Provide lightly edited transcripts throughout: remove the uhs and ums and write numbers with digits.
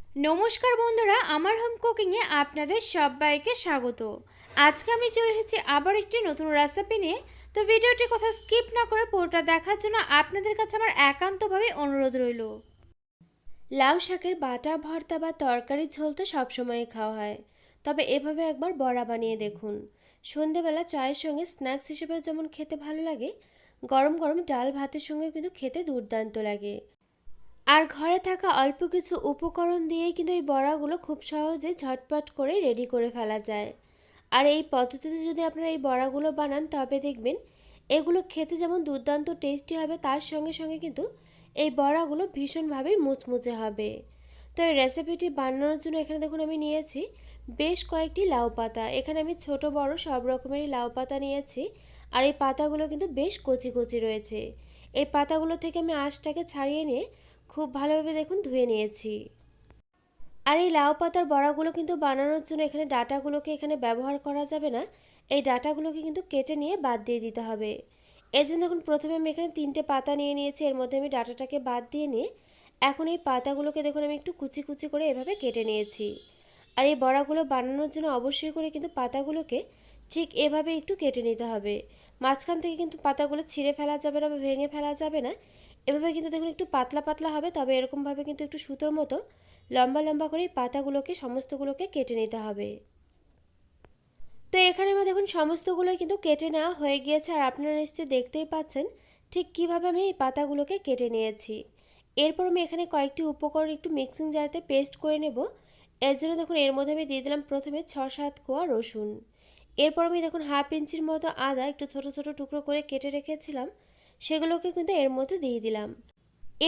নমস্কার বন্ধুরা, আমার হোম কুকিংয়ে আপনাদের সবাইকে স্বাগত। আজকে আমি চলে এসেছি আবার একটি নতুন রেসিপি নিয়ে। তো ভিডিওটি কথা স্কিপ না করে পুরোটা দেখার জন্য আপনাদের কাছে আমার একান্তভাবে অনুরোধ রইল। লাউ শাকের বাটা ভর্তা বা তরকারি ঝোল তো সবসময়ই খাওয়া হয়, তবে এভাবে একবার বড়া বানিয়ে দেখুন। সন্ধেবেলা চায়ের সঙ্গে স্ন্যাক্স হিসেবে যেমন খেতে ভালো লাগে, গরম গরম ডাল ভাতের সঙ্গে কিন্তু খেতে দুর্দান্ত লাগে। আর ঘরে থাকা অল্প কিছু উপকরণ দিয়েই কিন্তু এই বড়াগুলো খুব সহজে ঝটপট করে রেডি করে ফেলা যায়। আর এই পদ্ধতিতে যদি আপনারা এই বড়াগুলো বানান তবে দেখবেন এগুলো খেতে যেমন দুর্দান্ত টেস্টি হবে, তার সঙ্গে সঙ্গে কিন্তু এই বড়াগুলো ভীষণভাবেই মুচমুচে হবে। তো এই রেসিপিটি বানানোর জন্য এখানে দেখুন আমি নিয়েছি বেশ কয়েকটি লাউ পাতা। এখানে আমি ছোট বড় সব রকমেরই লাউ পাতা নিয়েছি। আর এই পাতাগুলো কিন্তু বেশ কচি কচি রয়েছে। এই পাতাগুলো থেকে আমি আঁশটাকে ছাড়িয়ে নিয়ে খুব ভালোভাবে দেখুন ধুয়ে নিয়েছি। আর এই লাউ পাতার বড়াগুলো কিন্তু বানানোর জন্য এখানে ডাঁটাগুলোকে এখানে ব্যবহার করা যাবে না। এই ডাঁটাগুলোকে কিন্তু কেটে নিয়ে বাদ দিয়ে দিতে হবে। এই জন্য দেখুন প্রথমে আমি এখানে 3টে পাতা নিয়ে নিয়েছি, এর মধ্যে আমি ডাঁটাটাকে বাদ দিয়ে নিয়ে এখন এই পাতাগুলোকে দেখুন আমি একটু কুচি কুচি করে এভাবে কেটে নিয়েছি। আর এই বড়াগুলো বানানোর জন্য অবশ্যই করে কিন্তু পাতাগুলোকে ঠিক এভাবে একটু কেটে নিতে হবে। মাঝখান থেকে কিন্তু পাতাগুলো ছিঁড়ে ফেলা যাবে না বা ভেঙে ফেলা যাবে না। এভাবে কিন্তু দেখুন একটু পাতলা পাতলা হবে, তবে এরকমভাবে কিন্তু একটু সুতোর মতো লম্বা লম্বা করে পাতাগুলোকে সমস্তগুলোকে কেটে নিতে হবে। তো এখানে আমার দেখুন সমস্তগুলোই কিন্তু কেটে নেওয়া হয়ে গিয়েছে, আর আপনারা নিশ্চয়ই দেখতেই পাচ্ছেন ঠিক কিভাবে আমি এই পাতাগুলোকে কেটে নিয়েছি। এরপর আমি এখানে কয়েকটি উপকরণ একটু মিক্সিং জারতে পেস্ট করে নেব। এর জন্য দেখুন এর মধ্যে আমি দিয়ে দিলাম প্রথমে 6-7 কোয়া রসুন। এরপর আমি দেখুন হাফ ইঞ্চির মতো আদা একটু ছোট ছোট টুকরো করে কেটে রেখেছিলাম, সেগুলোকে কিন্তু এর মধ্যে দিয়ে দিলাম।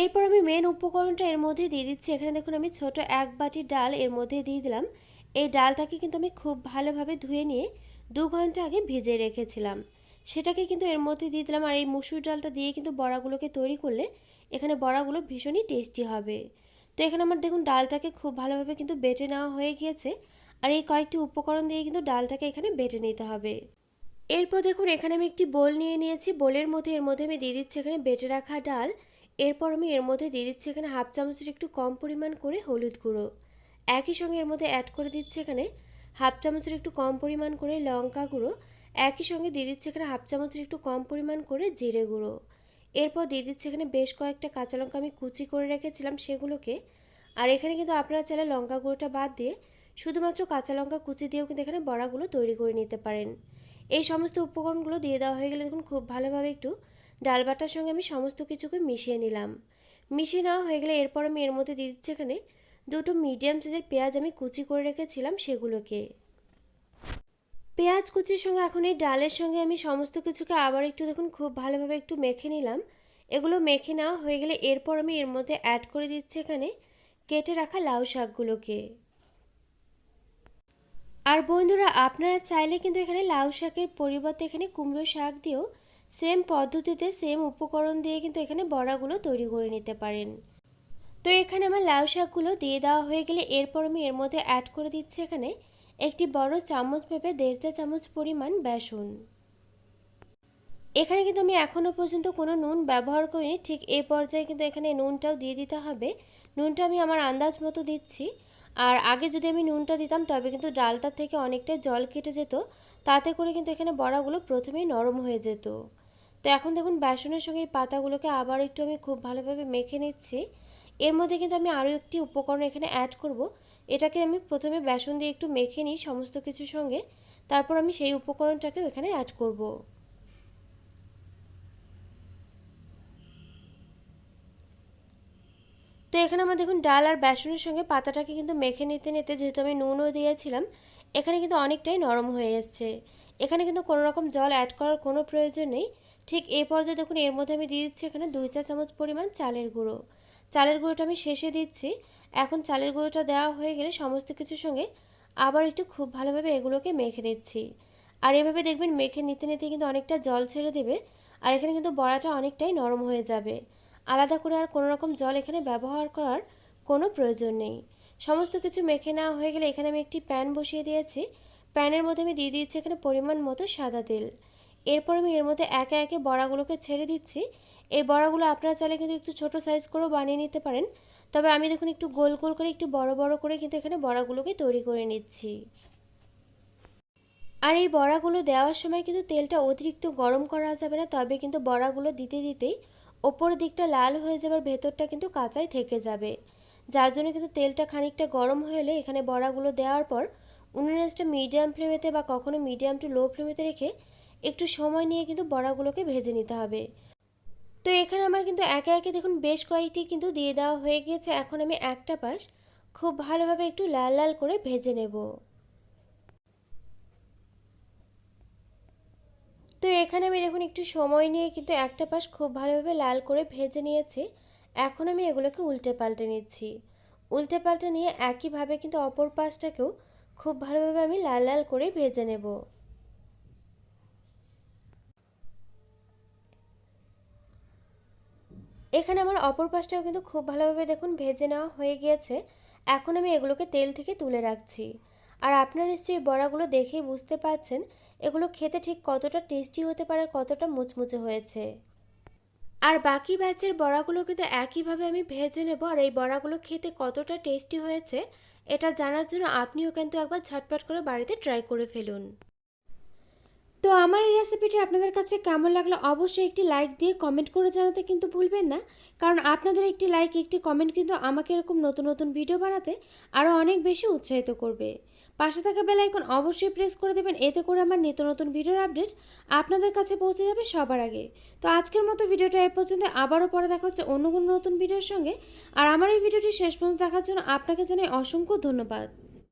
এরপর আমি মেন উপকরণটা এর মধ্যে দিয়ে দিচ্ছি। এখানে দেখুন আমি ছোট 1 বাটি ডাল এর মধ্যে দিয়ে দিলাম। এই ডালটাকে কিন্তু আমি খুব ভালোভাবে ধুয়ে নিয়ে 2 ঘন্টা আগে ভিজিয়ে রেখেছিলাম, সেটাকে কিন্তু এর মধ্যে দিয়ে দিলাম। আর এই মুসুর ডালটা দিয়ে কিন্তু বড়াগুলোকে তৈরি করলে এখানে বড়াগুলো ভীষণই টেস্টি হবে। তো এখানে আমার দেখুন ডালটাকে খুব ভালোভাবে কিন্তু বেটে নেওয়া হয়ে গিয়েছে। আর এই কয়েকটি উপকরণ দিয়ে কিন্তু ডালটাকে এখানে বেটে নিতে হবে। এরপর দেখুন এখানে আমি একটি বোল নিয়ে নিয়েছি। বোলের মধ্যে এর মধ্যে আমি দিয়ে দিচ্ছি এখানে বেটে রাখা ডাল। এরপর আমি এর মধ্যে দিয়ে দিচ্ছি এখানে হাফ চামচের একটু কম পরিমাণ করে হলুদ গুঁড়ো। একই সঙ্গে এর মধ্যে অ্যাড করে দিচ্ছি এখানে হাফ চামচের একটু কম পরিমাণ করে লঙ্কা গুঁড়ো। একই সঙ্গে দিয়ে দিচ্ছি এখানে হাফ চামচের একটু কম পরিমাণ করে জিরে গুঁড়ো। এরপর দিয়ে দিচ্ছি এখানে বেশ কয়েকটা কাঁচা লঙ্কা আমি কুচি করে রেখেছিলাম সেগুলোকে। আর এখানে কিন্তু আপনারা চাইলে লঙ্কা গুঁড়োটা বাদ দিয়ে শুধুমাত্র কাঁচা লঙ্কা কুচি দিয়েও কিন্তু এখানে বড়াগুলো তৈরি করে নিতে পারেন। এই সমস্ত উপকরণগুলো দিয়ে দেওয়া হয়ে গেলে দেখুন খুব ভালোভাবে একটু ডাল বাটার সঙ্গে আমি সমস্ত কিছুকে মিশিয়ে নিলাম। মিশিয়ে নেওয়া হয়ে গেলে এরপর আমি এর মধ্যে দিয়ে দিচ্ছি এখানে দুটো মিডিয়াম সাইজের পেঁয়াজ আমি কুচি করে রেখেছিলাম সেগুলোকে। পেঁয়াজ কুচির সঙ্গে এখন এই ডালের সঙ্গে আমি সমস্ত কিছুকে আবার একটু দেখুন খুব ভালোভাবে একটু মেখে নিলাম। এগুলো মেখে নেওয়া হয়ে গেলে এরপর আমি এর মধ্যে অ্যাড করে দিচ্ছি এখানে কেটে রাখা লাউ শাকগুলোকে। আর বন্ধুরা আপনারা চাইলে কিন্তু এখানে লাউ শাকের পরিবর্তে এখানে কুমড়ো শাক দিয়েও সেম পদ্ধতিতে সেম উপকরণ দিয়ে কিন্তু এখানে বড়াগুলো তৈরি করে নিতে পারেন। তো এখানে আমার লাউ শাকগুলো দিয়ে দেওয়া হয়ে গেলে এরপর আমি এর মধ্যে অ্যাড করে দিচ্ছি এখানে একটি বড় চামচ ভেবে 1.5 চা চামচ পরিমাণ বেসন। এখানে কিন্তু আমি এখনও পর্যন্ত কোনো নুন ব্যবহার করিনি, ঠিক এই পর্যায়ে কিন্তু এখানে নুনটাও দিয়ে দিতে হবে। নুনটা আমি আমার আন্দাজ মতো দিচ্ছি। আর আগে যদি আমি নুনটা দিতাম তবে কিন্তু ডালটা থেকে অনেকটাই জল কেটে যেত, তাতে করে কিন্তু এখানে বড়াগুলো প্রথমেই নরম হয়ে যেত। তো এখন দেখুন বেসনের সঙ্গে এই পাতাগুলোকে আবার একটু আমি খুব ভালোভাবে মেখে নিচ্ছি। এর মধ্যে কিন্তু আমি আরও একটি উপকরণ এখানে অ্যাড করব। এটাকে আমি প্রথমে বেসন দিয়ে একটু মেখে নিই সমস্ত কিছুর সঙ্গে, তারপর আমি সেই উপকরণটাকেও এখানে অ্যাড করব। তো এখানে আমার দেখুন ডাল আর বেসনের সঙ্গে পাতাটাকে কিন্তু মেখে নিতে নিতে যেহেতু আমি নুনও দিয়েছিলাম, এখানে কিন্তু অনেকটাই নরম হয়ে এসছে। এখানে কিন্তু কোনো রকম জল অ্যাড করার কোনো প্রয়োজন নেই। ঠিক এই পর্যায়ে দেখুন এর মধ্যে আমি দিয়ে দিচ্ছি এখানে 2 চা চামচ পরিমাণ চালের গুঁড়ো। চালের গুঁড়োটা আমি শেষে দিচ্ছি। এখন চালের গুঁড়োটা দেওয়া হয়ে গেলে সমস্ত কিছুর সঙ্গে আবার একটু খুব ভালোভাবে এগুলোকে মেখে নিচ্ছি। আর এভাবে দেখবেন মেখে নিতে নিতে কিন্তু অনেকটা জল ছেড়ে দেবে। আর এখানে কিন্তু বড়াটা অনেকটাই নরম হয়ে যাবে। আলাদা করে আর কোনো রকম জল এখানে ব্যবহার করার কোনো প্রয়োজন নেই। সমস্ত কিছু মেখে নেওয়া হয়ে গেলে এখানে আমি একটি প্যান বসিয়ে দিয়েছি। প্যানের মধ্যে আমি দিয়ে দিচ্ছি এখানে পরিমাণ মতো সাদা তেল। এরপর আমি এর মধ্যে একে একে বড়াগুলোকে ছেড়ে দিচ্ছি। এই বড়াগুলো আপনারা চাইলে কিন্তু একটু ছোট সাইজ করেও বানিয়ে নিতে পারেন, তবে আমি দেখুন একটু গোল গোল করে একটু বড় বড় করে কিন্তু এখানে বড়াগুলোকে তৈরি করে নিচ্ছি। আর এই বড়াগুলো দেওয়ার সময় কিন্তু তেলটা অতিরিক্ত গরম করা যাবে না, তবে কিন্তু বড়াগুলো দিতে দিতেই ওপর দিকটা লাল হয়ে যাবার ভেতরটা কিন্তু কাঁচাই থেকে যাবে। যার জন্য কিন্তু তেলটা খানিকটা গরম হলে এখানে বড়াগুলো দেওয়ার পর উনুনের আঁচটা মিডিয়াম ফ্লেমেতে বা কখনো মিডিয়াম টু লো ফ্লেমেতে রেখে একটু সময় নিয়ে কিন্তু বড়াগুলোকে ভেজে নিতে হবে। তো এখানে আমার কিন্তু একে একে দেখুন বেশ কয়েকটি কিন্তু দিয়ে দেওয়া হয়ে গিয়েছে। এখন আমি একটা পাশ খুব ভালোভাবে একটু লাল লাল করে ভেজে নেব। তো এখানে আমি দেখুন একটু সময় নিয়ে কিন্তু একটা পাশ খুব ভালোভাবে লাল করে ভেজে নিয়েছি। এখন আমি এগুলোকে উল্টে পাল্টে নিচ্ছি। উল্টে পাল্টে নিয়ে একইভাবে কিন্তু অপর পাশটাকেও খুব ভালোভাবে আমি লাল লাল করে ভেজে নেব। এখানে আমার অপর পাশটাও কিন্তু খুব ভালোভাবে দেখুন ভেজে নেওয়া হয়ে গিয়েছে। এখন আমি এগুলোকে তেল থেকে তুলে রাখছি। আর আপনারা নিশ্চয়ই বড়াগুলো দেখেই বুঝতে পারছেন এগুলো খেতে ঠিক কতটা টেস্টি হতে পারে, কতটা মুচমুচে হয়েছে। আর বাকি ব্যাচের বড়াগুলো কিন্তু একইভাবে আমি ভেজে নেব। আর এই বড়াগুলো খেতে কতটা টেস্টি হয়েছে এটা জানার জন্য আপনিও কিন্তু একবার ঝটপট করে বাড়িতে ট্রাই করে ফেলুন। তো আমার এই রেসিপিটি আপনাদের কাছে কেমন লাগলো অবশ্যই একটি লাইক দিয়ে কমেন্ট করে জানাতে কিন্তু ভুলবেন না, কারণ আপনাদের একটি লাইক একটি কমেন্ট কিন্তু আমাকে এরকম নতুন নতুন ভিডিও বানাতে আরও অনেক বেশি উৎসাহিত করবে। পাশে থাকা বেল আইকন অবশ্যই প্রেস করে দেবেন, এতে করে আমার নিত্য নতুন ভিডিওর আপডেট আপনাদের কাছে পৌঁছে যাবে সবার আগে। তো আজকের মতো ভিডিওটা এ পর্যন্ত, আবারও পরে দেখা হচ্ছে অন্য কোনো নতুন ভিডিওর সঙ্গে। আর আমার এই ভিডিওটি শেষ পর্যন্ত দেখার জন্য আপনাকে জানাই অসংখ্য ধন্যবাদ।